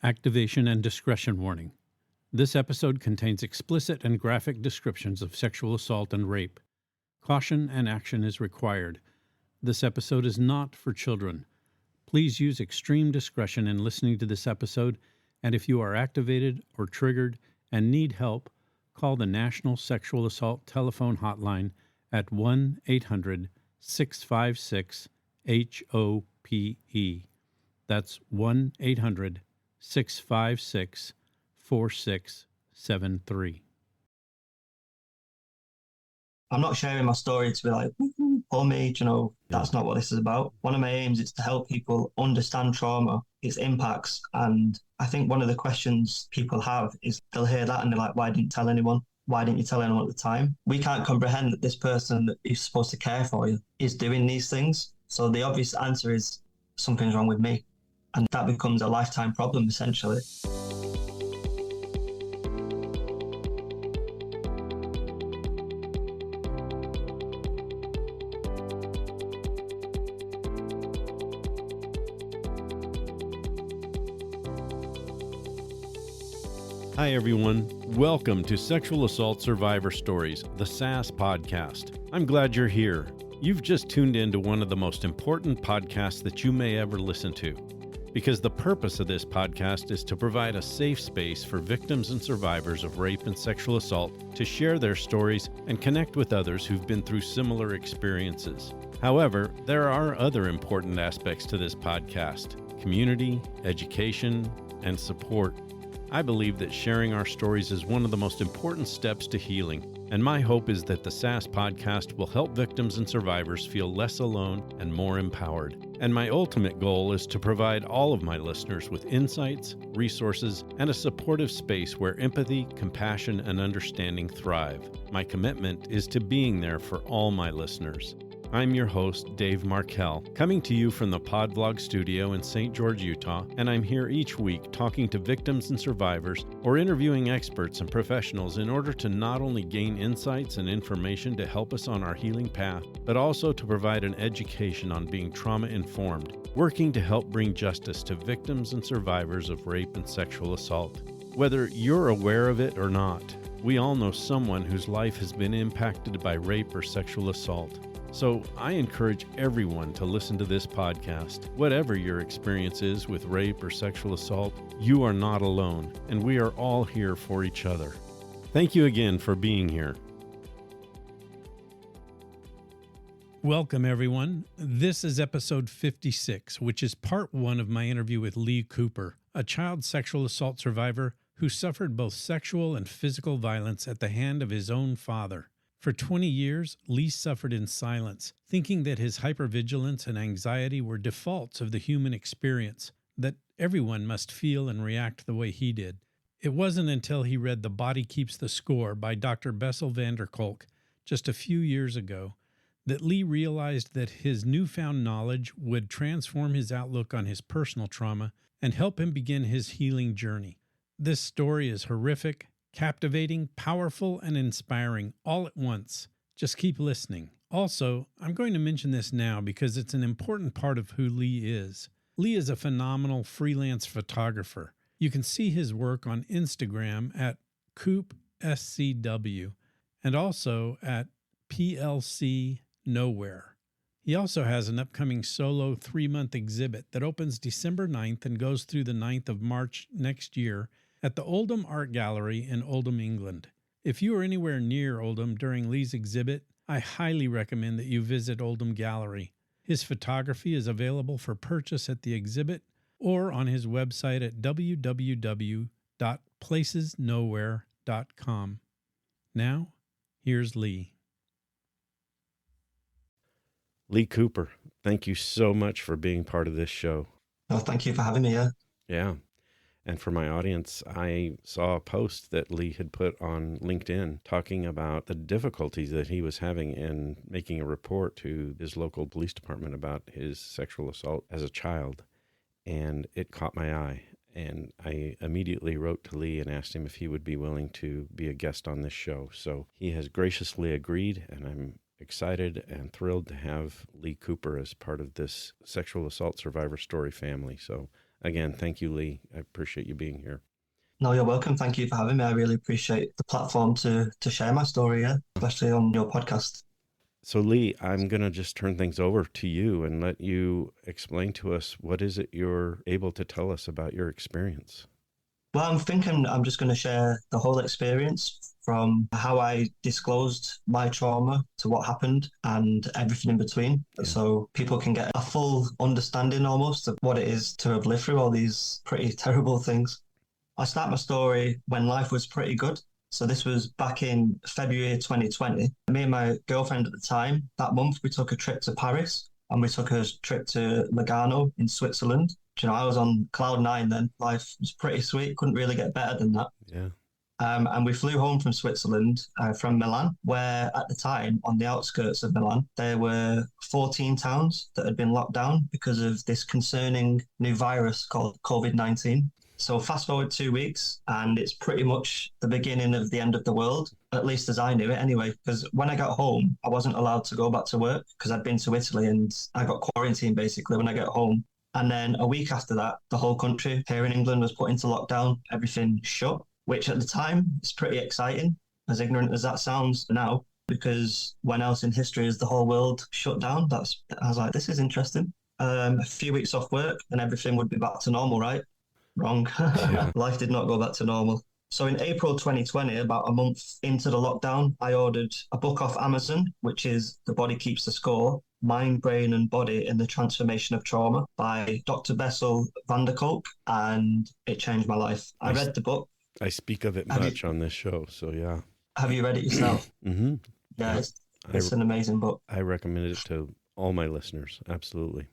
Activation and discretion warning. This episode contains explicit and graphic descriptions of sexual assault and rape. Caution and action is required. This episode is not for children. Please use extreme discretion in listening to this episode, and if you are activated or triggered and need help, call the National Sexual Assault Telephone Hotline at 1-800-656-HOPE. That's 1-800-656-4673. I'm not sharing my story to be like, poor me, that's not what this is about. One of my aims is to help people understand trauma, its impacts. And I think one of the questions people have is they'll hear that and they're like, why didn't you tell anyone? Why didn't you tell anyone at the time? We can't comprehend that this person that is supposed to care for you is doing these things. So the obvious answer is something's wrong with me. And that becomes a lifetime problem, essentially. Hi, everyone. Welcome to Sexual Assault Survivor Stories, the SAS podcast. I'm glad you're here. You've just tuned into one of the most important podcasts that you may ever listen to, because the purpose of this podcast is to provide a safe space for victims and survivors of rape and sexual assault to share their stories and connect with others who've been through similar experiences. However, there are other important aspects to this podcast: community, education, and support. I believe that sharing our stories is one of the most important steps to healing, and my hope is that the SAS podcast will help victims and survivors feel less alone and more empowered. And my ultimate goal is to provide all of my listeners with insights, resources, and a supportive space where empathy, compassion, and understanding thrive. My commitment is to being there for all my listeners. I'm your host, Dave Markel, coming to you from the Podvlog studio in St. George, Utah, and I'm here each week talking to victims and survivors or interviewing experts and professionals in order to not only gain insights and information to help us on our healing path, but also to provide an education on being trauma-informed, working to help bring justice to victims and survivors of rape and sexual assault. Whether you're aware of it or not, we all know someone whose life has been impacted by rape or sexual assault. So I encourage everyone to listen to this podcast. Whatever your experience is with rape or sexual assault, you are not alone, and we are all here for each other. Thank you again for being here. Welcome, everyone. This is episode 56, which is part one of my interview with Lee Cooper, a child sexual assault survivor who suffered both sexual and physical violence at the hand of his own father. For 20 years, Lee suffered in silence, thinking that his hypervigilance and anxiety were defaults of the human experience, that everyone must feel and react the way he did. It wasn't until he read The Body Keeps the Score by Dr. Bessel van der Kolk just a few years ago that Lee realized that his newfound knowledge would transform his outlook on his personal trauma and help him begin his healing journey. This story is horrific, captivating, powerful, and inspiring all at once. Just keep listening. Also, I'm going to mention this now because it's an important part of who Lee is. Lee is a phenomenal freelance photographer. You can see his work on Instagram at CoopSCW and also at PLC Nowhere. He also has an upcoming solo 3-month exhibit that opens December 9th and goes through the 9th of March next year at the Oldham Art Gallery in Oldham, England. If you are anywhere near Oldham during Lee's exhibit, I highly recommend that you visit Oldham Gallery. His photography is available for purchase at the exhibit or on his website at www.placesnowhere.com. Now, here's Lee. Lee Cooper, thank you so much for being part of this show. Oh, thank you for having me here. Yeah. And for my audience, I saw a post that Lee had put on LinkedIn talking about the difficulties that he was having in making a report to his local police department about his sexual assault as a child. And it caught my eye. And I immediately wrote to Lee and asked him if he would be willing to be a guest on this show. So he has graciously agreed, and I'm excited and thrilled to have Lee Cooper as part of this sexual assault survivor story family. So again, thank you, Lee. I appreciate you being here. No, you're welcome. Thank you for having me. I really appreciate the platform to share my story, yeah, especially on your podcast. So, Lee, I'm going to just turn things over to you and let you explain to us what is it you're able to tell us about your experience. Well, I'm thinking I'm just going to share the whole experience from how I disclosed my trauma to what happened and everything in between. Yeah. So people can get a full understanding almost of what it is to have lived through all these pretty terrible things. I start my story when life was pretty good. So this was back in February 2020. Me and my girlfriend at the time, that month, we took a trip to Paris and we took a trip to Lugano in Switzerland. You know, I was on cloud nine then. Life was pretty sweet. Couldn't really get better than that. Yeah. And we flew home from Switzerland, from Milan, where at the time, on the outskirts of Milan, there were 14 towns that had been locked down because of this concerning new virus called COVID-19. So fast forward 2 weeks, and it's pretty much the beginning of the end of the world, at least as I knew it anyway. Because when I got home, I wasn't allowed to go back to work because I'd been to Italy and I got quarantined basically when I got home. And then a week after that, the whole country here in England was put into lockdown, everything shut, which at the time is pretty exciting, as ignorant as that sounds now, because when else in history is the whole world shut down? I was like, this is interesting. A few weeks off work and everything would be back to normal, right? Wrong. Yeah. Life did not go back to normal. So in April 2020, about a month into the lockdown, I ordered a book off Amazon, which is The Body Keeps the Score, Mind, Brain and Body in the Transformation of Trauma by Dr. Bessel van der Kolk, and it changed my life. I read the book. I speak of it much on this show, so yeah. Have you read it yourself? Mm-hmm. Yeah, it's an amazing book. I recommend it to all my listeners, absolutely.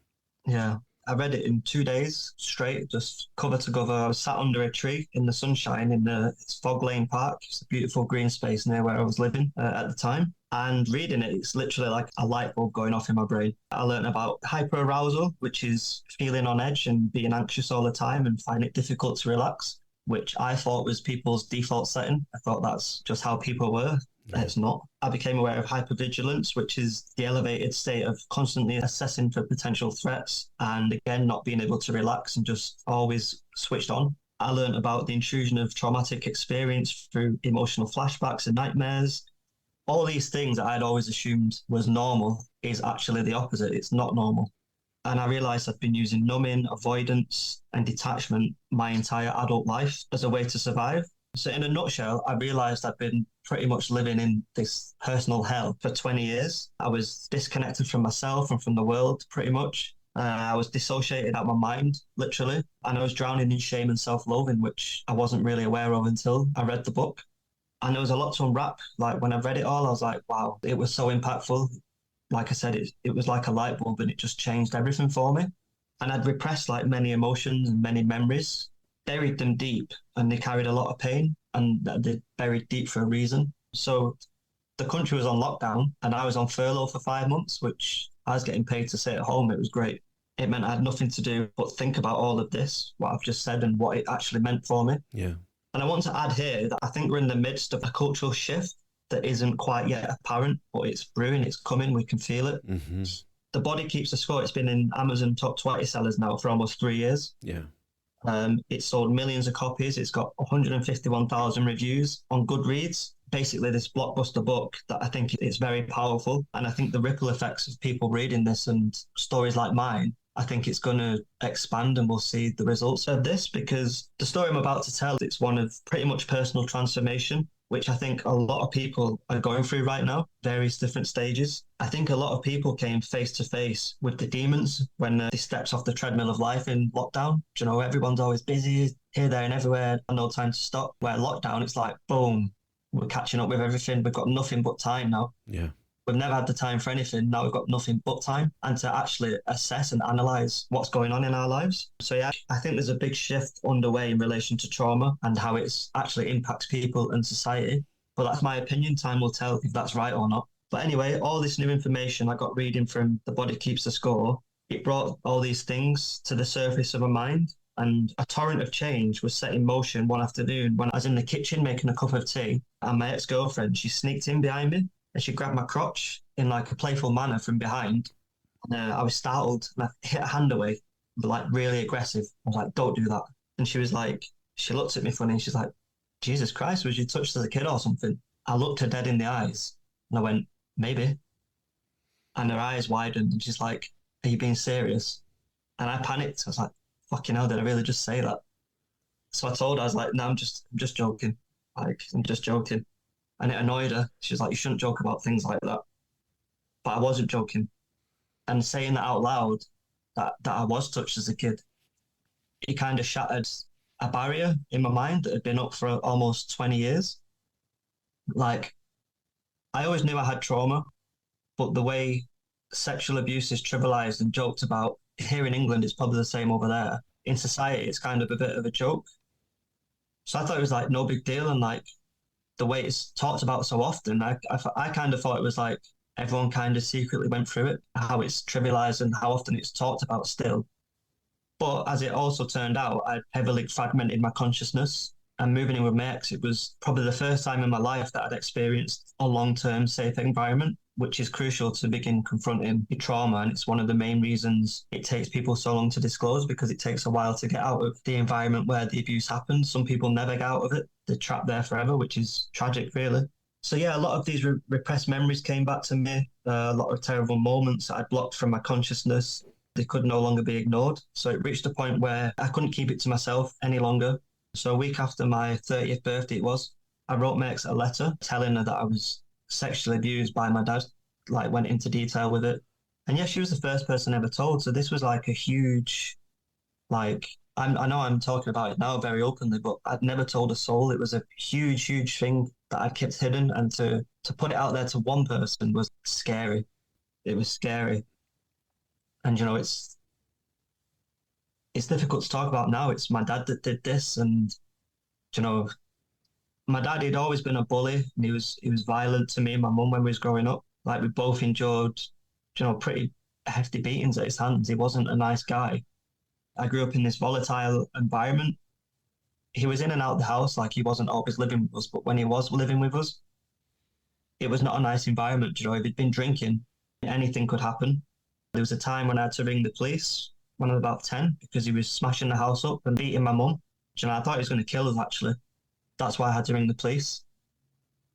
Yeah. I read it in 2 days straight, just cover to cover. I was sat under a tree in the sunshine in it's Fog Lane Park. It's a beautiful green space near where I was living at the time. And reading it, it's literally like a light bulb going off in my brain. I learned about hyperarousal, which is feeling on edge and being anxious all the time and finding it difficult to relax, which I thought was people's default setting. I thought that's just how people were. It's not. I became aware of hypervigilance, which is the elevated state of constantly assessing for potential threats and again, not being able to relax and just always switched on. I learned about the intrusion of traumatic experience through emotional flashbacks and nightmares. All these things that I'd always assumed was normal is actually the opposite. It's not normal. And I realized I'd been using numbing, avoidance, and detachment my entire adult life as a way to survive. So in a nutshell, I realized I'd been pretty much living in this personal hell for 20 years. I was disconnected from myself and from the world, pretty much. I was dissociated out of my mind, literally. And I was drowning in shame and self-loathing, which I wasn't really aware of until I read the book. And there was a lot to unwrap. Like when I read it all, I was like, wow, it was so impactful. Like I said, it was like a light bulb and it just changed everything for me. And I'd repressed like many emotions and many memories, buried them deep, and they carried a lot of pain and they're buried deep for a reason. So the country was on lockdown and I was on furlough for 5 months, which I was getting paid to stay at home. It was great. It meant I had nothing to do but think about all of this, what I've just said and what it actually meant for me. Yeah. And I want to add here that I think we're in the midst of a cultural shift that isn't quite yet apparent, but it's brewing, it's coming, we can feel it. Mm-hmm. The Body Keeps the Score. It's been in Amazon top 20 sellers now for almost 3 years. Yeah. It's sold millions of copies. It's got 151,000 reviews on Goodreads. Basically, this blockbuster book that I think is very powerful. And I think the ripple effects of people reading this and stories like mine, I think it's going to expand and we'll see the results of this, because the story I'm about to tell, it's one of pretty much personal transformation, which I think a lot of people are going through right now, various different stages. I think a lot of people came face to face with the demons when they stepped off the treadmill of life in lockdown. You know, everyone's always busy, here, there and everywhere, and no time to stop. Where lockdown, it's like, boom, we're catching up with everything. We've got nothing but time now. Yeah. We've never had the time for anything. Now we've got nothing but time and to actually assess and analyze what's going on in our lives. So yeah, I think there's a big shift underway in relation to trauma and how it's actually impacts people and society. But that's my opinion. Time will tell if that's right or not. But anyway, all this new information I got reading from The Body Keeps the Score, it brought all these things to the surface of my mind. And a torrent of change was set in motion one afternoon when I was in the kitchen making a cup of tea, and my ex-girlfriend, she sneaked in behind me and she grabbed my crotch in like a playful manner from behind. And I was startled and I hit a hand away. like really aggressive. I was like, don't do that. And she was like, she looked at me funny and she's like, Jesus Christ, was you touched as a kid or something? I looked her dead in the eyes and I went, maybe. And her eyes widened and she's like, are you being serious? And I panicked. I was like, fucking hell, did I really just say that? So I told her, I was like, no, I'm just joking. Like, I'm just joking. And it annoyed her. She's like, you shouldn't joke about things like that. But I wasn't joking. And saying that out loud, that I was touched as a kid, it kind of shattered a barrier in my mind that had been up for almost 20 years. Like, I always knew I had trauma, but the way sexual abuse is trivialized and joked about here in England, it's probably the same over there. In society, it's kind of a bit of a joke. So I thought it was like no big deal. And like the way it's talked about so often, I kind of thought it was like everyone kind of secretly went through it, how it's trivialized and how often it's talked about still. But as it also turned out, I heavily fragmented my consciousness. And moving in with my ex, it was probably the first time in my life that I'd experienced a long-term safe environment, which is crucial to begin confronting your trauma. And it's one of the main reasons it takes people so long to disclose, because it takes a while to get out of the environment where the abuse happened. Some people never get out of it. They're trapped there forever, which is tragic, really. So yeah, a lot of these repressed memories came back to me, a lot of terrible moments that I blocked from my consciousness. They could no longer be ignored. So it reached a point where I couldn't keep it to myself any longer. So a week after my 30th birthday I wrote my ex a letter telling her that I was sexually abused by my dad, like went into detail with it. And yeah, she was the first person ever told. So this was like a huge, like, I know I'm talking about it now very openly, but I'd never told a soul. It was a huge, huge thing that I'd kept hidden. And to put it out there to one person was scary. It was scary. And, you know, it's difficult to talk about now. It's my dad that did this. And, you know, my dad, he'd always been a bully and he was violent to me and my mum when we was growing up. Like we both endured, you know, pretty hefty beatings at his hands. He wasn't a nice guy. I grew up in this volatile environment. He was in and out of the house, like he wasn't always living with us, but when he was living with us, it was not a nice environment. You know, if he'd been drinking, anything could happen. There was a time when I had to ring the police when I was about 10 because he was smashing the house up and beating my mum. You know, I thought he was going to kill us, actually. That's why I had to ring the police.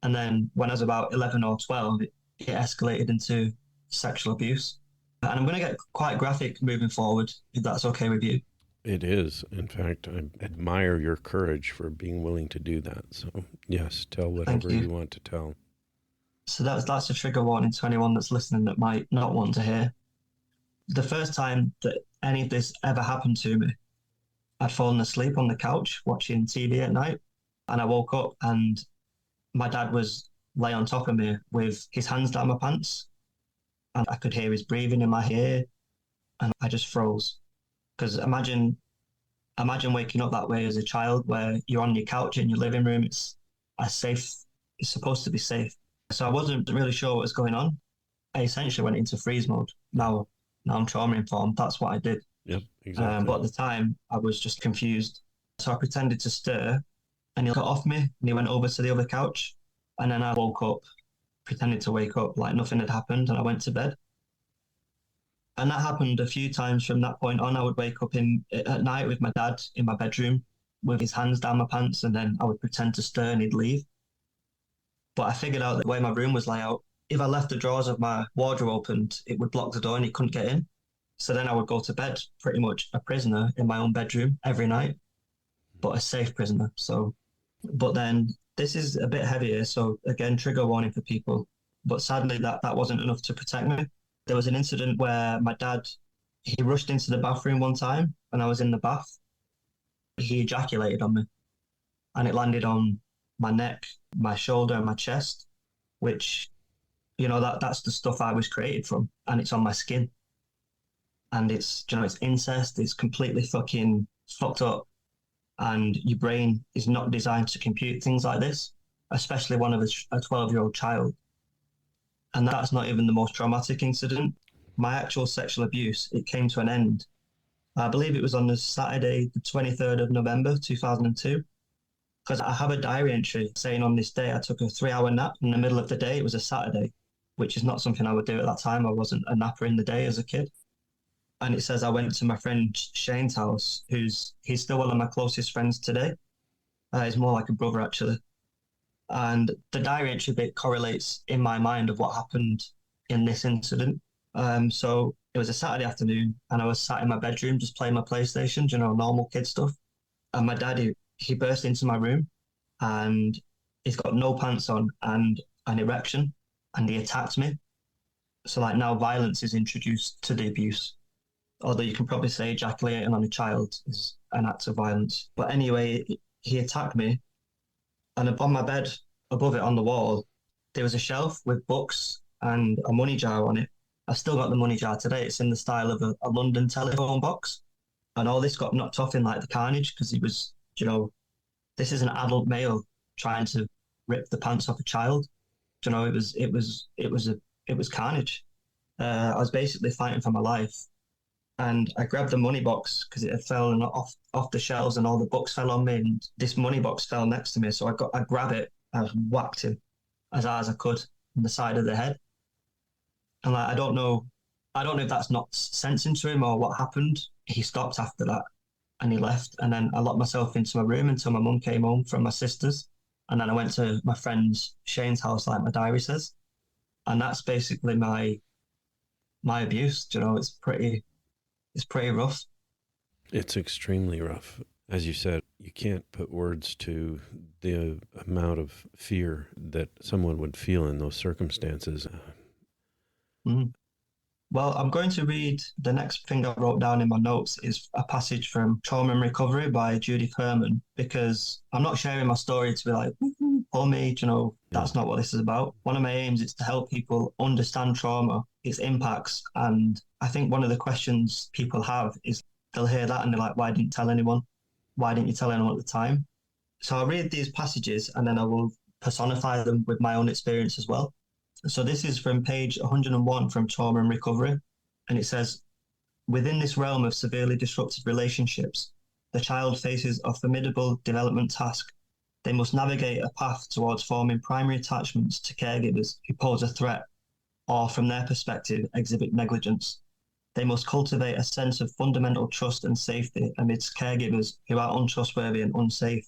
And then when I was about 11 or 12, it escalated into sexual abuse. And I'm going to get quite graphic moving forward, if that's okay with you. It is. In fact, I admire your courage for being willing to do that. So, yes, tell whatever you want to tell. So that's a trigger warning to anyone that's listening that might not want to hear. The first time that any of this ever happened to me, I'd fallen asleep on the couch watching TV at night, and I woke up and my dad was lay on top of me with his hands down my pants, and I could hear his breathing in my ear, and I just froze. Because imagine waking up that way as a child, where you're on your couch in your living room. It's safe. It's supposed to be safe. So I wasn't really sure what was going on. I essentially went into freeze mode. Now I'm trauma informed. That's what I did. Yep, exactly. But at the time, I was just confused. So I pretended to stir, and he got off me, and he went over to the other couch. And then I woke up, pretended to wake up like nothing had happened, and I went to bed. And that happened a few times from that point on. I would wake up at night with my dad in my bedroom with his hands down my pants, and then I would pretend to stir and he'd leave. But I figured out that the way my room was laid out, if I left the drawers of my wardrobe opened, it would block the door and he couldn't get in. So then I would go to bed pretty much a prisoner in my own bedroom every night, but a safe prisoner. So, but then this is a bit heavier. So again, trigger warning for people. But sadly, that wasn't enough to protect me. There was an incident where my dad, he rushed into the bathroom one time and I was in the bath. He ejaculated on me and it landed on my neck, my shoulder and my chest, which, you know, that's the stuff I was created from, and it's on my skin. And it's, you know, it's incest. It's completely fucking fucked up. And your brain is not designed to compute things like this, especially one of a 12-year-old child. And that's not even the most traumatic incident. My actual sexual abuse, it came to an end. I believe it was on the Saturday, the 23rd of November, 2002. Because I have a diary entry saying on this day I took a 3-hour nap in the middle of the day. It was a Saturday, which is not something I would do at that time. I wasn't a napper in the day as a kid. And it says I went to my friend Shane's house, he's still one of my closest friends today. He's more like a brother, actually. And the diary entry bit correlates in my mind of what happened in this incident. So it was a Saturday afternoon, and I was sat in my bedroom just playing my PlayStation, normal kid stuff. And my daddy, he burst into my room, and he's got no pants on and an erection, and he attacked me. So like now violence is introduced to the abuse. Although you can probably say ejaculating on a child is an act of violence. But anyway, he attacked me, and upon my bed, above it on the wall, there was a shelf with books and a money jar on it. I've still got the money jar today. It's in the style of a London telephone box. And all this got knocked off in like the carnage because he was, this is an adult male trying to rip the pants off a child. It was carnage. I was basically fighting for my life. And I grabbed the money box because it had fallen off the shelves and all the books fell on me. And this money box fell next to me. So I grabbed it. I whacked him as hard as I could on the side of the head. And like, I don't know if that's knocked sense into him or what happened. He stopped after that and he left. And then I locked myself into my room until my mum came home from my sister's. And then I went to my friend Shane's house, like my diary says. And that's basically my abuse. It's pretty rough. It's extremely rough. As you said, you can't put words to the amount of fear that someone would feel in those circumstances. Mm. Well, I'm going to read the next thing I wrote down in my notes is a passage from Trauma and Recovery by Judy Kerman, because I'm not sharing my story to be like, poor me, that's not what this is about. One of my aims is to help people understand trauma, its impacts. And I think one of the questions people have is they'll hear that and they're like, why didn't you tell anyone? Why didn't you tell anyone at the time? So I'll read these passages and then I will personify them with my own experience as well. So this is from page 101 from Trauma and Recovery. And it says, within this realm of severely disrupted relationships, the child faces a formidable development task. They must navigate a path towards forming primary attachments to caregivers who pose a threat or, from their perspective, exhibit negligence. They must cultivate a sense of fundamental trust and safety amidst caregivers who are untrustworthy and unsafe.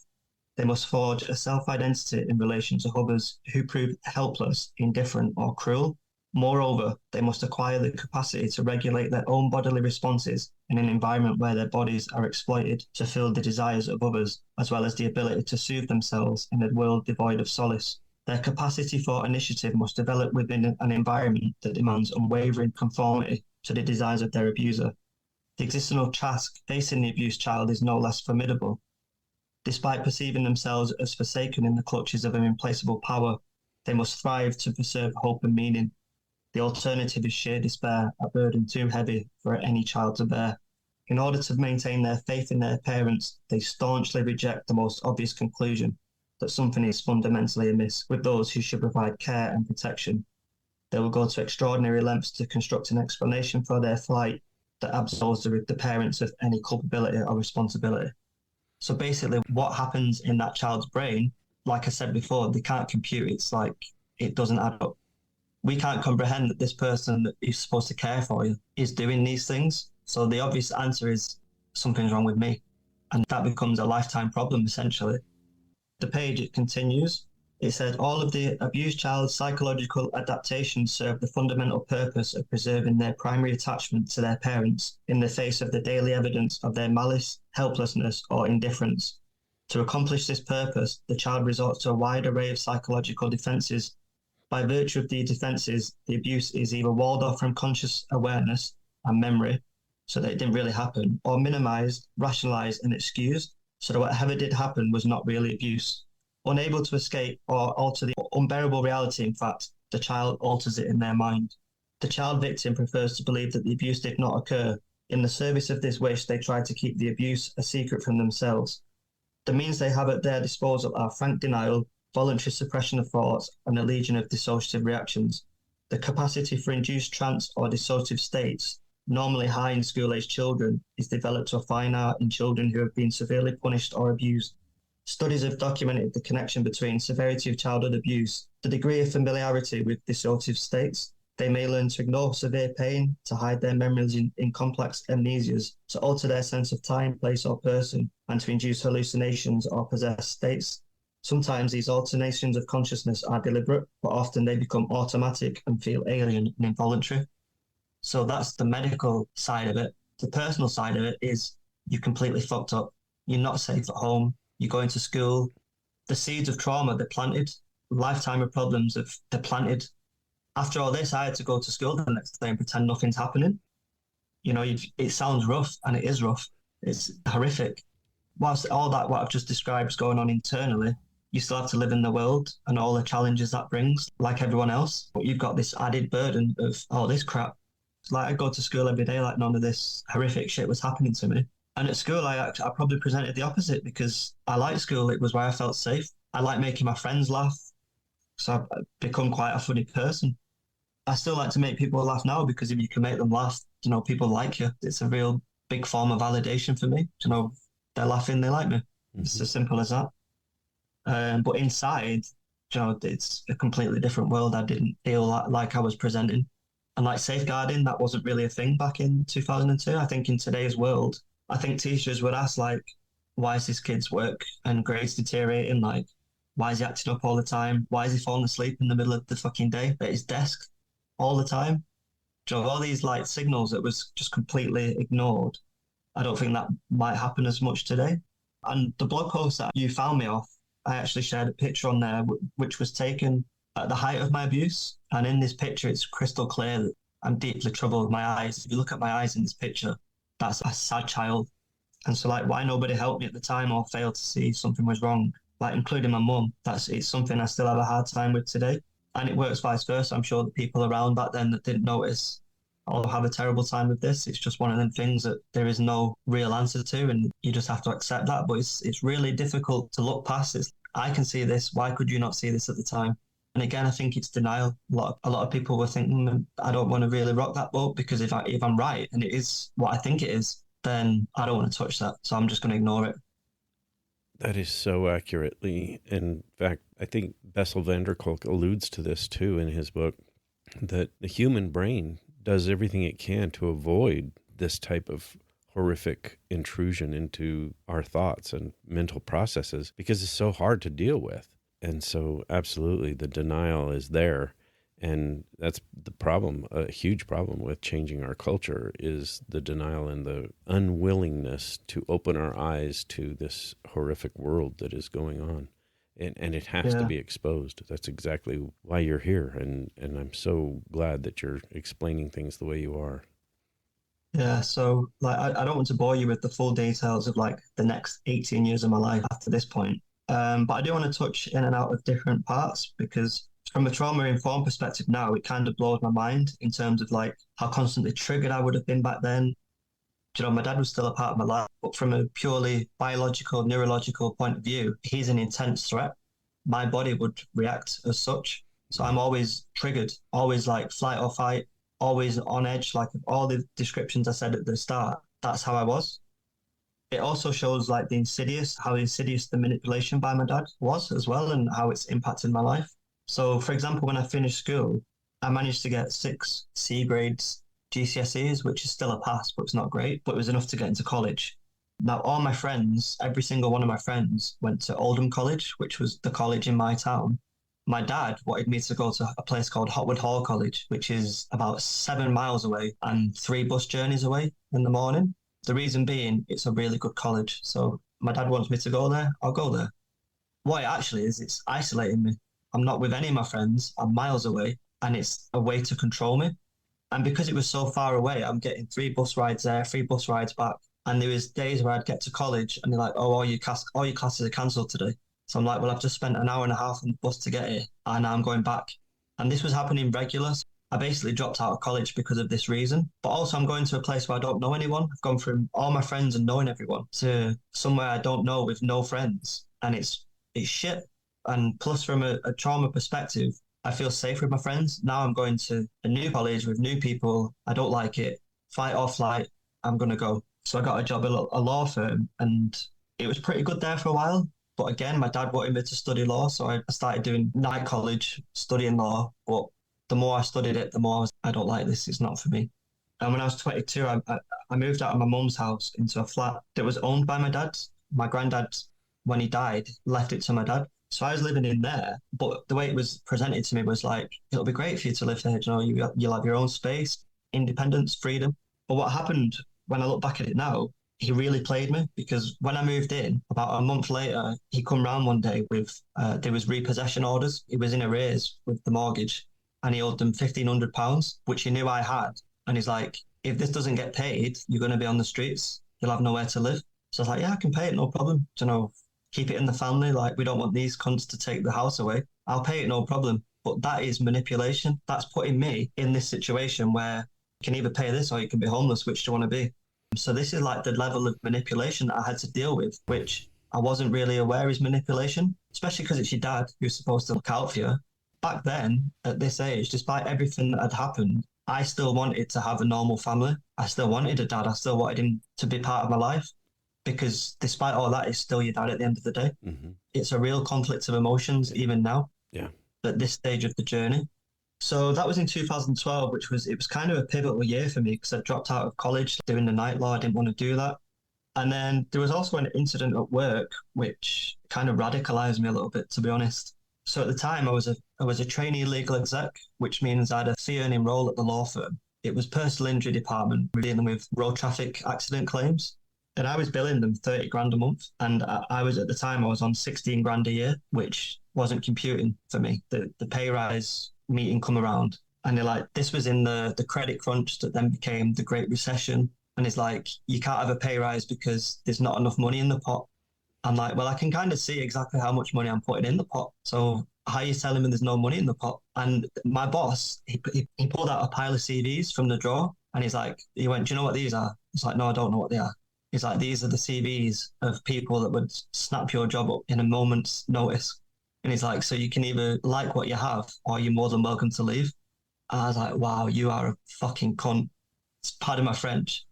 They must forge a self-identity in relation to others who prove helpless, indifferent, or cruel. Moreover, they must acquire the capacity to regulate their own bodily responses in an environment where their bodies are exploited to fill the desires of others, as well as the ability to soothe themselves in a world devoid of solace. Their capacity for initiative must develop within an environment that demands unwavering conformity to the desires of their abuser. The existential task facing the abused child is no less formidable. Despite perceiving themselves as forsaken in the clutches of an implacable power, they must thrive to preserve hope and meaning. The alternative is sheer despair, a burden too heavy for any child to bear. In order to maintain their faith in their parents, they staunchly reject the most obvious conclusion that something is fundamentally amiss with those who should provide care and protection. They will go to extraordinary lengths to construct an explanation for their flight that absolves the parents of any culpability or responsibility. So basically what happens in that child's brain, like I said before, they can't compute. It's like it doesn't add up. We can't comprehend that this person that is supposed to care for you is doing these things. So the obvious answer is something's wrong with me. And that becomes a lifetime problem, essentially. The page, it continues. It said, all of the abused child's psychological adaptations serve the fundamental purpose of preserving their primary attachment to their parents in the face of the daily evidence of their malice, helplessness, or indifference. To accomplish this purpose, the child resorts to a wide array of psychological defenses. By virtue of the defenses, the abuse is either walled off from conscious awareness and memory, so that it didn't really happen, or minimized, rationalized, and excused, so that whatever did happen was not really abuse. Unable to escape or alter the unbearable reality, in fact, the child alters it in their mind. The child victim prefers to believe that the abuse did not occur. In the service of this wish, they try to keep the abuse a secret from themselves. The means they have at their disposal are frank denial, voluntary suppression of thoughts, and a legion of dissociative reactions. The capacity for induced trance or dissociative states, normally high in school-aged children, is developed to a fine art in children who have been severely punished or abused. Studies have documented the connection between severity of childhood abuse, the degree of familiarity with dissociative states, They may learn to ignore severe pain, to hide their memories in complex amnesias, to alter their sense of time, place, or person, and to induce hallucinations or possessed states. Sometimes these alternations of consciousness are deliberate, but often they become automatic and feel alien and involuntary. So that's the medical side of it. The personal side of it is you're completely fucked up. You're not safe at home. You're going to school. The seeds of trauma, they're planted. Lifetime of problems, they're planted. After all this, I had to go to school the next day and pretend nothing's happening. It sounds rough, and it is rough. It's horrific. Whilst all that, what I've just described, is going on internally, you still have to live in the world and all the challenges that brings, like everyone else. But you've got this added burden of all this crap. It's like I go to school every day like none of this horrific shit was happening to me. And at school, I probably presented the opposite because I liked school. It was where I felt safe. I like making my friends laugh. So I've become quite a funny person. I still like to make people laugh now because if you can make them laugh, people like you. It's a real big form of validation for me. They're laughing, they like me. Mm-hmm. It's as simple as that. But inside, it's a completely different world. I didn't feel like I was presenting. And like safeguarding, that wasn't really a thing back in 2002. I think in today's world, I think teachers would ask, like, why is this kid's work and grades deteriorating? Like, why is he acting up all the time? Why is he falling asleep in the middle of the fucking day at his desk all the time? All these like signals that was just completely ignored. I don't think that might happen as much today. And the blog post that you found me off, I actually shared a picture on there, which was taken at the height of my abuse. And in this picture, it's crystal clear that I'm deeply troubled with my eyes. If you look at my eyes in this picture, that's a sad child. And so, like, why nobody helped me at the time or failed to see something was wrong, like, including my mum, it's something I still have a hard time with today. And it works vice versa. I'm sure the people around back then that didn't notice or have a terrible time with this, it's just one of them things that there is no real answer to, and you just have to accept that. But it's really difficult to look past it. I can see this. Why could you not see this at the time? And again, I think it's denial. A lot of people were thinking, I don't want to really rock that boat because if I'm right and it is what I think it is, then I don't want to touch that. So I'm just going to ignore it. That is so accurately. In fact, I think Bessel van der Kolk alludes to this too in his book, that the human brain does everything it can to avoid this type of horrific intrusion into our thoughts and mental processes because it's so hard to deal with. And so absolutely the denial is there. And that's the problem. A huge problem with changing our culture is the denial and the unwillingness to open our eyes to this horrific world that is going on. And it has to be exposed. That's exactly why you're here. And I'm so glad that you're explaining things the way you are. Yeah, so like I don't want to bore you with the full details of like the next 18 years of my life after this point. But I do want to touch in and out of different parts because from a trauma-informed perspective now, it kind of blows my mind in terms of like how constantly triggered I would have been back then. My dad was still a part of my life, but from a purely biological, neurological point of view, he's an intense threat. My body would react as such. So I'm always triggered, always like flight or fight, always on edge. Like all the descriptions I said at the start, that's how I was. It also shows like how insidious the manipulation by my dad was as well and how it's impacted my life. So, for example, when I finished school, I managed to get 6 C grades GCSEs, which is still a pass, but it's not great, but it was enough to get into college. Now, all my friends, every single one of my friends went to Oldham College, which was the college in my town. My dad wanted me to go to a place called Hotwood Hall College, which is about 7 miles away and 3 bus journeys away in the morning. The reason being, it's a really good college. So my dad wants me to go there, I'll go there. What it actually is, it's isolating me. I'm not with any of my friends, I'm miles away, and it's a way to control me. And because it was so far away, I'm getting 3 bus rides there, 3 bus rides back. And there was days where I'd get to college and they're like, oh, all your classes are cancelled today. So I'm like, well, I've just spent an hour and a half on the bus to get here and now I'm going back. And this was happening regular. So I basically dropped out of college because of this reason. But also I'm going to a place where I don't know anyone. I've gone from all my friends and knowing everyone to somewhere I don't know with no friends. And it's shit. And plus from a trauma perspective, I feel safe with my friends. Now I'm going to a new college with new people. I don't like it. Fight or flight, I'm going to go. So I got a job at a law firm and it was pretty good there for a while. But again, my dad wanted me to study law. So I started doing night college, studying law. But the more I studied it, the more I don't like this. It's not for me. And when I was 22, I moved out of my mum's house into a flat that was owned by my dad. My granddad, when he died, left it to my dad. So I was living in there, but the way it was presented to me was like, it'll be great for you to live there. You'll have your own space, independence, freedom. But what happened when I look back at it now, he really played me, because when I moved in, about a month later, he come round one day with, there was repossession orders. He was in arrears with the mortgage and he owed them £1,500, which he knew I had. And he's like, if this doesn't get paid, you're going to be on the streets. You'll have nowhere to live. So I was like, yeah, I can pay it, no problem. Keep it in the family. Like, we don't want these cunts to take the house away. I'll pay it, no problem. But that is manipulation. That's putting me in this situation where you can either pay this or you can be homeless. Which do you want to be? So this is like the level of manipulation that I had to deal with, which I wasn't really aware is manipulation, especially because it's your dad who's supposed to look out for you. Back then, at this age, despite everything that had happened, I still wanted to have a normal family. I still wanted a dad. I still wanted him to be part of my life, because despite all that, he's still your dad at the end of the day. Mm-hmm. It's a real conflict of emotions, even now, at this stage of the journey. So that was in 2012, it was kind of a pivotal year for me, because I dropped out of college doing the night law. I didn't want to do that. And then there was also an incident at work, which kind of radicalized me a little bit, to be honest. So at the time, I was a trainee legal exec, which means I had a fee-earning role at the law firm. It was personal injury department, dealing with road traffic accident claims. And I was billing them 30 grand a month. And I was, at the time, I was on 16 grand a year, which wasn't computing for me. The pay rise meeting come around, and they're like, this was in the credit crunch that then became the Great Recession. And it's like, you can't have a pay rise because there's not enough money in the pot. I'm like, well, I can kind of see exactly how much money I'm putting in the pot. So how are you telling me there's no money in the pot? And my boss, he pulled out a pile of CVs from the drawer, and he went, do you know what these are? It's like, no, I don't know what they are. He's like, these are the CVs of people that would snap your job up in a moment's notice. And he's like, so you can either like what you have or you're more than welcome to leave. And I was like, wow, you are a fucking cunt. Pardon my French.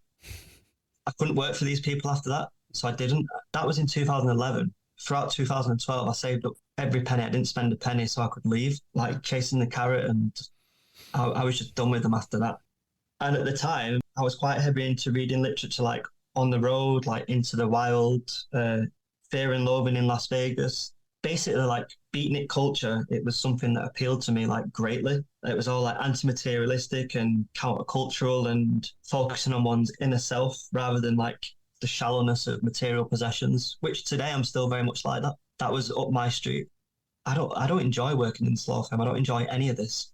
I couldn't work for these people after that. So I didn't. That was in 2011. Throughout 2012, I saved up every penny. I didn't spend a penny so I could leave, like chasing the carrot. And I was just done with them after that. And at the time, I was quite heavy into reading literature, like On the Road, like Into the Wild, Fear and Loathing in Las Vegas. Basically, like beatnik culture, it was something that appealed to me like greatly. It was all like anti-materialistic and countercultural and focusing on one's inner self rather than like the shallowness of material possessions, which today I'm still very much like that. That was up my street. I don't enjoy working in the law firm. I don't enjoy any of this.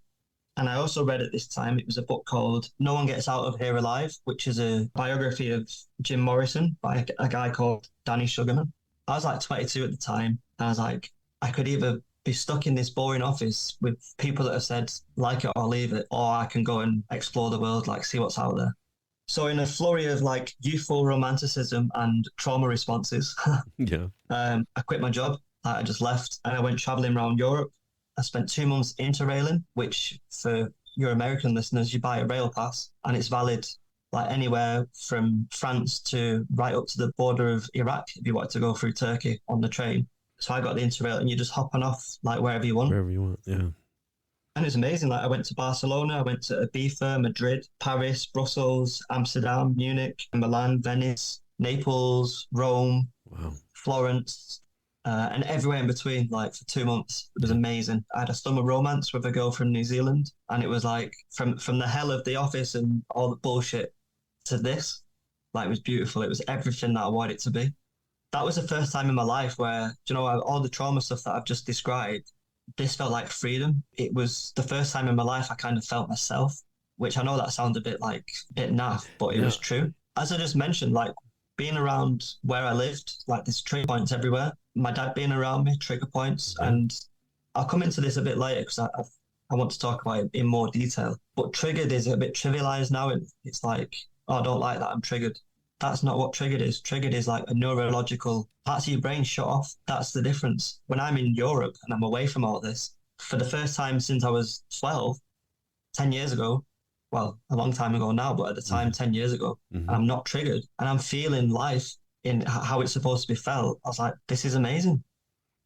And I also read at this time, it was a book called No One Gets Out of Here Alive, which is a biography of Jim Morrison by a guy called Danny Sugarman. I was like 22 at the time. And I was like, I could either be stuck in this boring office with people that have said, like it or leave it, or I can go and explore the world, like see what's out there. So in a flurry of like youthful romanticism and trauma responses, I quit my job. I just left and I went traveling around Europe. I spent 2 months interrailing, which for your American listeners, you buy a rail pass and it's valid like anywhere from France to right up to the border of Iraq if you wanted to go through Turkey on the train. So I got the interrail and you just hop on off like wherever you want. Wherever you want, yeah. And it was amazing. Like I went to Barcelona, I went to Ibiza, Madrid, Paris, Brussels, Amsterdam, Munich, Milan, Venice, Naples, Rome, Florence, and everywhere in between, like for 2 months. It was amazing. I had a summer romance with a girl from New Zealand. And it was like from the hell of the office and all the bullshit to this. Like it was beautiful. It was everything that I wanted it to be. That was the first time in my life where, all the trauma stuff that I've just described, this felt like freedom. It was the first time in my life I kind of felt myself, which I know that sounds a bit naff, but it was true. As I just mentioned, like being around where I lived, like there's trigger points everywhere. My dad being around me, trigger points. And I'll come into this a bit later because I want to talk about it in more detail. But triggered is a bit trivialized now. And it's like, oh, I don't like that, I'm triggered. That's not what triggered is. Triggered is like a neurological parts of your brain shut off. That's the difference. When I'm in Europe and I'm away from all this, for the first time since I was 12, 10 years ago, well, a long time ago now, but at the time, 10 years ago, I'm not triggered and I'm feeling life in how it's supposed to be felt. I was like, this is amazing.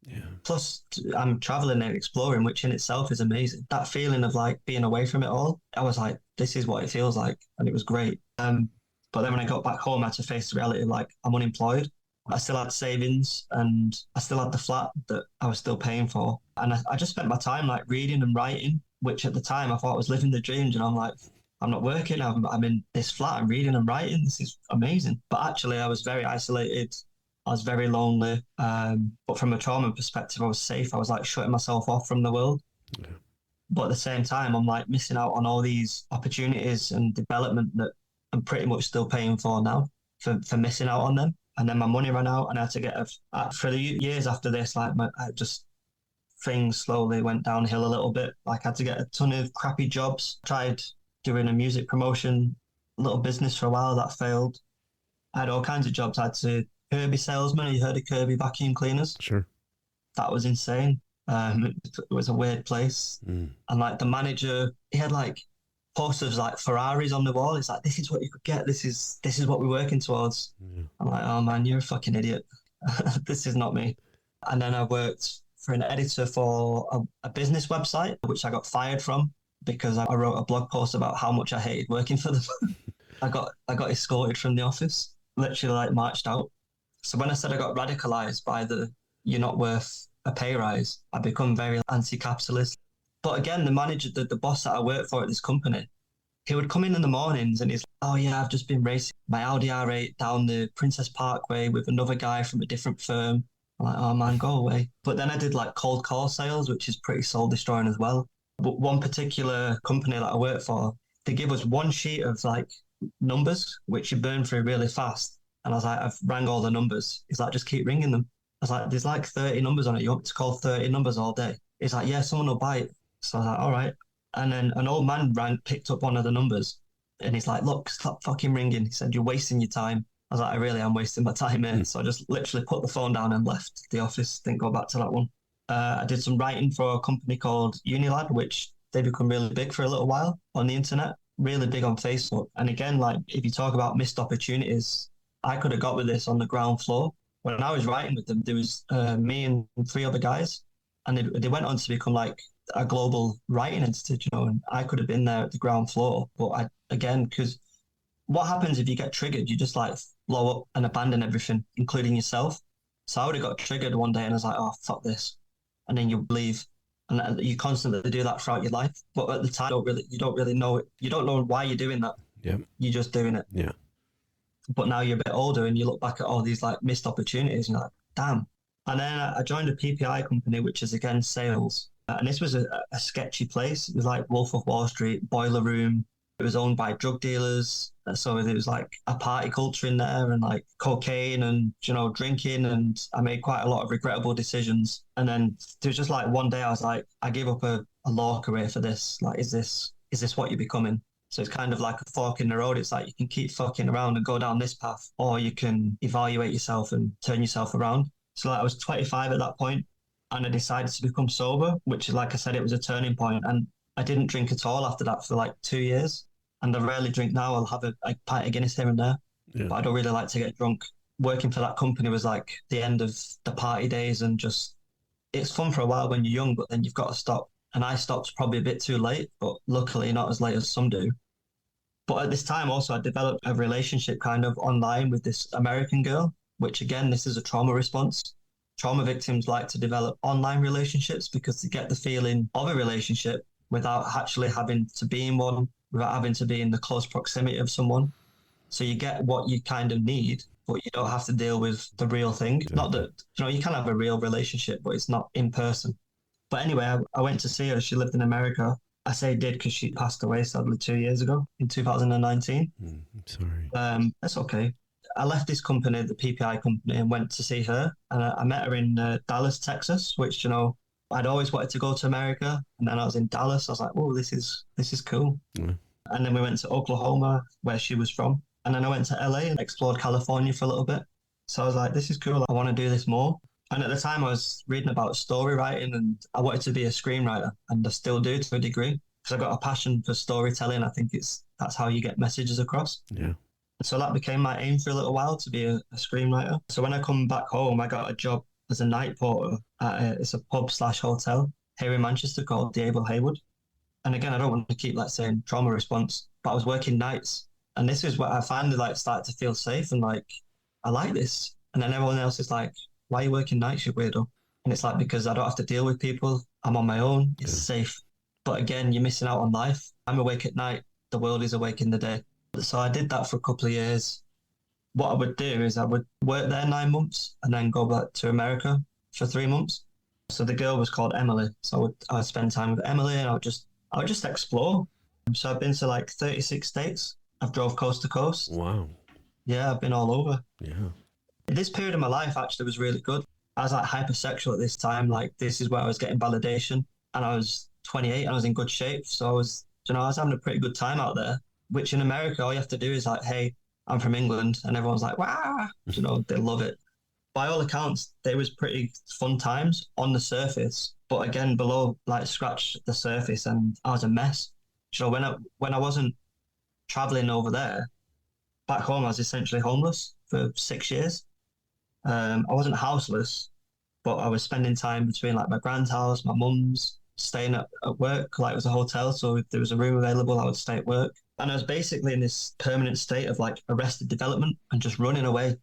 Yeah. Plus, I'm traveling and exploring, which in itself is amazing. That feeling of like being away from it all, I was like, this is what it feels like. And it was great. But then when I got back home, I had to face the reality of like, I'm unemployed. I still had savings and I still had the flat that I was still paying for. And I just spent my time like reading and writing, which at the time I thought I was living the dream. And I'm like, I'm not working. I'm in this flat. I'm reading and writing. This is amazing. But actually, I was very isolated. I was very lonely. But from a trauma perspective, I was safe. I was like shutting myself off from the world. Yeah. But at the same time, I'm like missing out on all these opportunities and development that I'm pretty much still paying for now for missing out on them. And then my money ran out, and I had to get for the years after this, like things slowly went downhill a little bit. Like I had to get a ton of crappy jobs. Tried doing a music promotion, little business for a while that failed. I had all kinds of jobs. I had to Kirby salesman. You heard of Kirby vacuum cleaners? Sure. That was insane. It was a weird place. And like the manager, he had like posters like Ferraris on the wall. It's like, this is what you could get. This is what we're working towards. Yeah. I'm like, oh man, you're a fucking idiot. This is not me. And then I worked for an editor for a business website, which I got fired from because I wrote a blog post about how much I hated working for them. I got escorted from the office, literally like marched out. So when I said I got radicalized by the you're not worth a pay rise, I become very anti-capitalist. But again, the manager, the boss that I worked for at this company, he would come in the mornings and he's like, oh yeah, I've just been racing my Audi R8 down the Princess Parkway with another guy from a different firm. I'm like, oh man, go away. But then I did like cold call sales, which is pretty soul destroying as well. But one particular company that I worked for, they give us one sheet of like numbers, which you burn through really fast. And I was like, I've rang all the numbers. He's like, just keep ringing them. I was like, there's like 30 numbers on it. You want me to call 30 numbers all day? He's like, yeah, someone will buy it. So I was like, all right. And then an old man picked up one of the numbers and he's like, look, stop fucking ringing. He said, you're wasting your time. I was like, I really am wasting my time here. So I just literally put the phone down and left the office. Didn't go back to that one. I did some writing for a company called Unilad, which they become really big for a little while on the internet, really big on Facebook. And again, like if you talk about missed opportunities, I could have got with this on the ground floor. When I was writing with them, there was me and 3 other guys, and they went on to become like a global writing institute, you know, and I could have been there at the ground floor. But because what happens if you get triggered? You just like blow up and abandon everything, including yourself. So I would have got triggered one day and I was like, oh, fuck this. And then you leave. And you constantly do that throughout your life. But at the time, you don't really know it. You don't know why you're doing that. Yeah. You're just doing it. Yeah. But now you're a bit older and you look back at all these like missed opportunities and you're like, damn. And then I joined a PPI company, which is again sales. And this was a sketchy place. It was like Wolf of Wall Street, boiler room. It was owned by drug dealers. So there was like a party culture in there and like cocaine and, you know, drinking. And I made quite a lot of regrettable decisions. And then there was just like one day I was like, I gave up a law career for this. Like, is this what you're becoming? So it's kind of like a fork in the road. It's like you can keep fucking around and go down this path, or you can evaluate yourself and turn yourself around. So like I was 25 at that point and I decided to become sober, which like I said, it was a turning point. And I didn't drink at all after that for like 2 years. And I rarely drink now. I'll have a pint of Guinness here and there, but I don't really like to get drunk. Working for that company was like the end of the party days and just, it's fun for a while when you're young, but then you've got to stop. And I stopped probably a bit too late, but luckily not as late as some do. But at this time also, I developed a relationship kind of online with this American girl, which again, this is a trauma response. Trauma victims like to develop online relationships because they get the feeling of a relationship without actually having to be in one, without having to be in the close proximity of someone. So you get what you kind of need, but you don't have to deal with the real thing. Yeah. Not that, you know, you can have a real relationship, but it's not in person. But anyway, I went to see her. She lived in America. I say did because she passed away sadly 2 years ago in 2019. I'm sorry. That's okay. I left this company, the PPI company, and went to see her. And I met her in Dallas, Texas, which, you know, I'd always wanted to go to America. And then I was in Dallas. I was like, oh, this is cool. Yeah. And then we went to Oklahoma, where she was from. And then I went to LA and explored California for a little bit. So I was like, this is cool. I want to do this more. And at the time I was reading about story writing and I wanted to be a screenwriter, and I still do to a degree because I've got a passion for storytelling. I think that's how you get messages across. Yeah. So that became my aim for a little while, to be a screenwriter. So when I come back home, I got a job as a night porter it's a pub slash hotel here in Manchester called the Abel Haywood. And again, I don't want to keep like saying trauma response, but I was working nights, and this is where I finally like started to feel safe and like I like this. And then everyone else is like, "Why are you working nights, you weirdo?" And it's like, because I don't have to deal with people. I'm on my own. It's safe. But again, you're missing out on life. I'm awake at night. The world is awake in the day. So I did that for a couple of years. What I would do is I would work there 9 months and then go back to America for 3 months. So the girl was called Emily. So I would spend time with Emily, and I would just explore. So I've been to like 36 states. I've drove coast to coast. Wow. Yeah, I've been all over. Yeah. This period of my life actually was really good. I was like hypersexual at this time. Like this is where I was getting validation, and I was 28 and I was in good shape. So I was having a pretty good time out there, which in America, all you have to do is like, "Hey, I'm from England," and everyone's like, "Wow," they love it. By all accounts, they was pretty fun times on the surface, but again, below, like scratch the surface, and I was a mess. When I wasn't traveling over there, back home, I was essentially homeless for 6 years. I wasn't houseless, but I was spending time between like my grand's house, my mum's, staying at work. Like it was a hotel, so if there was a room available, I would stay at work. And I was basically in this permanent state of like arrested development and just running away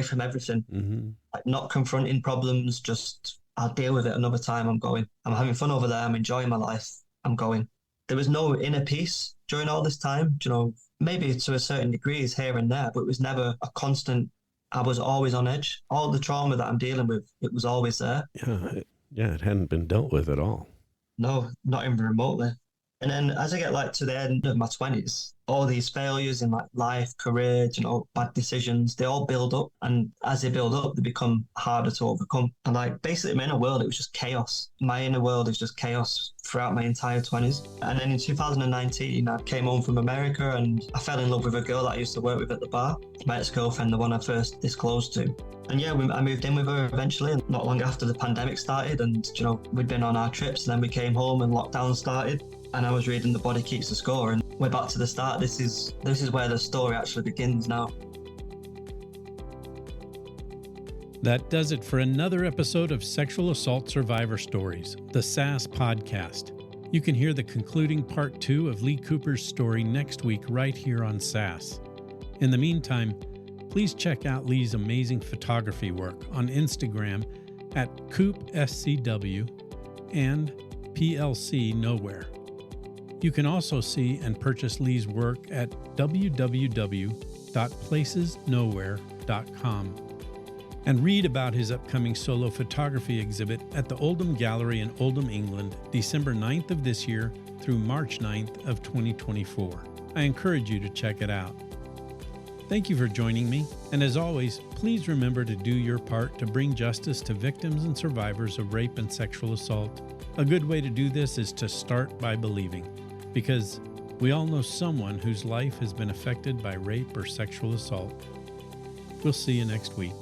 from everything, like not confronting problems. Just I'll deal with it another time. I'm having fun over there. I'm enjoying my life. I'm going. There was no inner peace during all this time. Maybe to a certain degree is here and there, but it was never a constant. I was always on edge. All the trauma that I'm dealing with, it was always there. Yeah, it hadn't been dealt with at all. No, not even remotely. And then as I get like to the end of my 20s, all these failures in like life, career, bad decisions, they all build up. And as they build up, they become harder to overcome. And like basically my inner world, it was just chaos. My inner world is just chaos throughout my entire 20s. And then in 2019, I came home from America and I fell in love with a girl that I used to work with at the bar. My ex-girlfriend, the one I first disclosed to. And yeah, I moved in with her eventually, and not long after the pandemic started. And, we'd been on our trips, and then we came home and lockdown started. And I was reading The Body Keeps the Score, and we're back to the start. This is where the story actually begins now. That does it for another episode of Sexual Assault Survivor Stories, the SAS podcast. You can hear the concluding part 2 of Lee Cooper's story next week right here on SAS. In the meantime, please check out Lee's amazing photography work on Instagram at CoopSCW and PLC Nowhere. You can also see and purchase Lee's work at www.placesnowhere.com and read about his upcoming solo photography exhibit at the Oldham Gallery in Oldham, England, December 9th of this year through March 9th of 2024. I encourage you to check it out. Thank you for joining me, and as always, please remember to do your part to bring justice to victims and survivors of rape and sexual assault. A good way to do this is to start by believing, because we all know someone whose life has been affected by rape or sexual assault. We'll see you next week.